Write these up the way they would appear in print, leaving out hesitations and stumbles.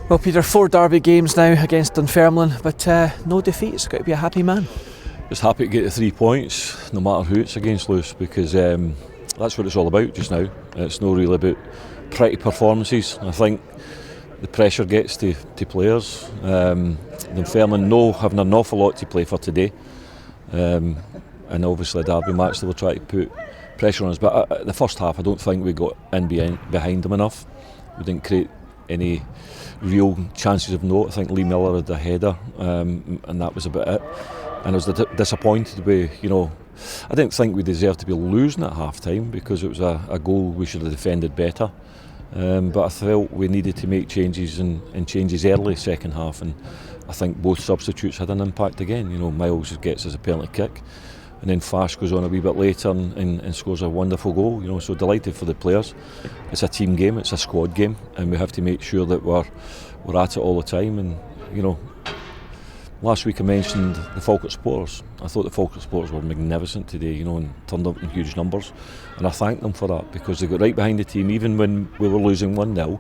Well, Peter, 4 derby games now against Dunfermline, but no defeats. Got to be a happy man. Just happy to get the 3 points, no matter who it's against, Lewis, because that's what it's all about just now. It's not really about pretty performances. I think the pressure gets to players. Dunfermline having an awful lot to play for today, and obviously a derby match they will try to put pressure on us. But the first half, I don't think we got in behind them enough. We didn't create any real chances of note. I think Lee Miller had a header, and that was about it. And I was disappointed with, I didn't think we deserved to be losing at half time because it was a goal we should have defended better. But I felt we needed to make changes and changes early second half, and I think both substitutes had an impact again. Miles gets us a penalty kick, and then Fash goes on a wee bit later and scores a wonderful goal. So delighted for the players. It's a team game, it's a squad game, and we have to make sure that we're at it all the time. And last week I mentioned the Falkirk supporters. I thought the Falkirk supporters were magnificent today, and turned up in huge numbers. And I thank them for that because they got right behind the team, even when we were losing 1-0.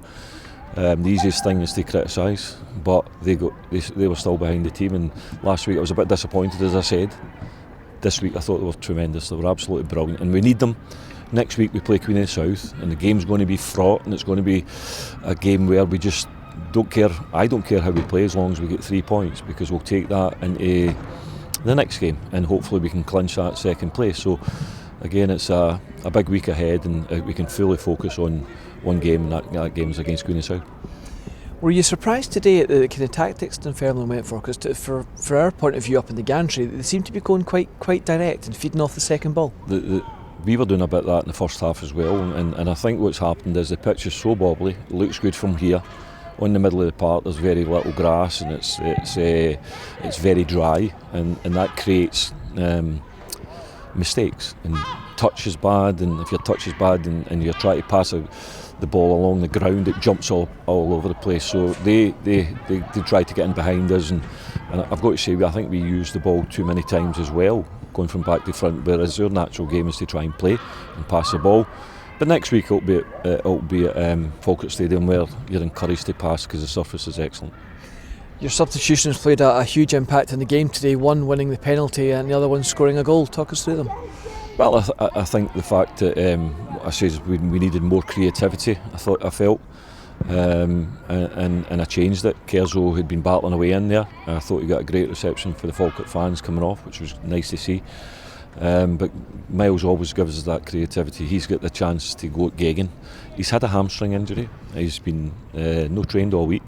The easiest thing is to criticise, but they were still behind the team. And last week I was a bit disappointed, as I said. This week I thought they were tremendous. They were absolutely brilliant, and we need them. Next week we play Queen of the South, and the game's going to be fraught, and it's going to be a game where we just don't care. I don't care how we play as long as we get 3 points, because we'll take that into the next game and hopefully we can clinch that second place. So again, it's a big week ahead, and we can fully focus on one game, and that game is against Queen of the South. Were you surprised today at the kind of tactics Dunfermline went for? Because for our point of view up in the gantry, they seemed to be going quite direct and feeding off the second ball. We were doing a bit of that in the first half as well, and I think what's happened is the pitch is so bobbly. It looks good from here. On the middle of the park there's very little grass, and it's very dry, and that creates mistakes, and touch is bad, and if your touch is bad and you're trying to pass the ball along the ground, it jumps all over the place. So they try to get in behind us, and I've got to say, I think we used the ball too many times as well, going from back to front, whereas their natural game is to try and play and pass the ball. But next week it'll be at Falkirk Stadium, where you're encouraged to pass because the surface is excellent. Your substitutions played a huge impact in the game today, one winning the penalty and the other one scoring a goal. Talk us through them. Well, I think the fact that I says we needed more creativity, I felt, and I changed it. Kerzo had been battling away in there. I thought he got a great reception for the Falkirk fans coming off, which was nice to see. But Miles always gives us that creativity. He's got the chance to go at Geoghegan. He's had a hamstring injury. He's been no trained all week,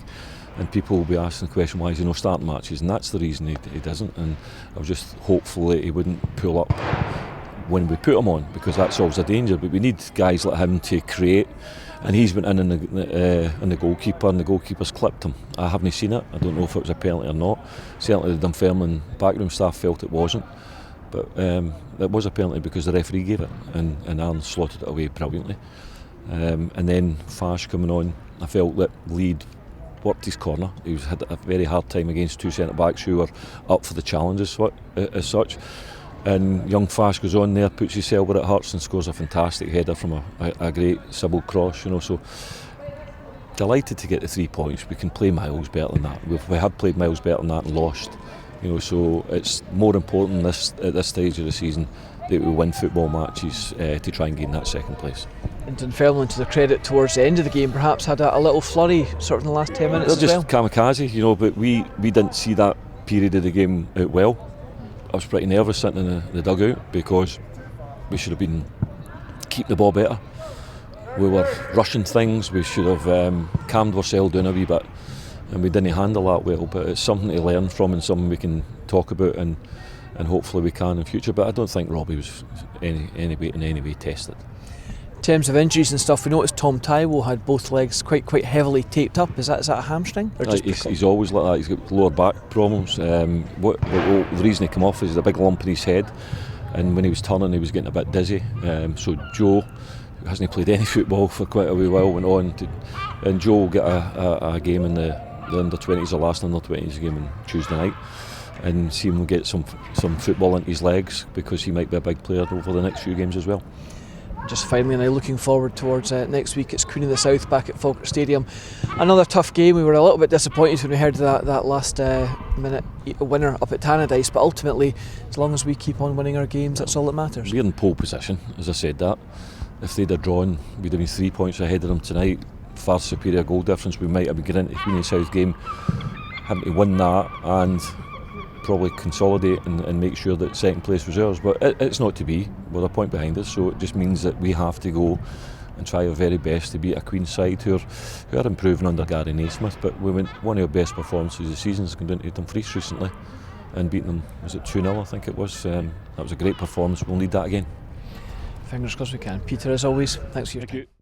and people will be asking the question, why is he not starting matches? And that's the reason he doesn't. And I was just hopeful that he wouldn't pull up when we put him on, because that's always a danger. But we need guys like him to create, and he's been in the goalkeeper, and the goalkeeper's clipped him. I haven't seen it. I don't know if it was a penalty or not. Certainly the Dunfermline backroom staff felt it wasn't, but it was a penalty because the referee gave it, and Aaron slotted it away brilliantly. And then Fash coming on, I felt that Lead worked his corner. He had a very hard time against 2 centre-backs who were up for the challenge as such. And young Fash goes on there, puts his cell where it hurts, and scores a fantastic header from a great Sybil cross. So delighted to get the 3 points. We can play Miles better than that. We have played Miles better than that and lost. So it's more important at this stage of the season that we win football matches to try and gain that second place. And Dunfermline, to their credit, towards the end of the game perhaps had a little flurry sort of in the last 10 minutes. They're just kamikaze, but we didn't see that period of the game out well. I was pretty nervous sitting in the dugout because we should have been keeping the ball better. We were rushing things. We should have calmed ourselves down a wee bit, and we didn't handle that well. But it's something to learn from, and something we can talk about, and hopefully we can in future. But I don't think Robbie was in any way tested. In terms of injuries and stuff, we noticed Tom Taiwo had both legs quite heavily taped up. Is that a hamstring? Or he's always like that. He's got lower back problems. The reason he came off is a big lump in his head, and when he was turning he was getting a bit dizzy. So Joe, who hasn't played any football for quite a wee while, went on and Joe will get a game in the under-20s, the last under-20s game on Tuesday night, and see him get some football into his legs, because he might be a big player over the next few games as well. Just finally now looking forward towards next week. It's Queen of the South back at Falkirk Stadium. Another tough game. We were a little bit disappointed when we heard that last minute winner up at Tannadice, but ultimately, as long as we keep on winning our games, that's all that matters. We're in pole position, as I said that. If they'd have drawn, we'd have been 3 points ahead of them tonight. Far superior goal difference. We might have been getting into the Queen of the South game, having to win that and probably consolidate and make sure that second place was ours, but it's not to be. We're a point behind us, so it just means that we have to go and try our very best to beat a Queen's side who are improving under Gary Naismith. But we went one of our best performances of the season has gone down to Dumfries recently and beating them, was it 2-0 I think it was. That was a great performance. We'll need that again. Fingers crossed we can. Peter, as always, thanks for your time.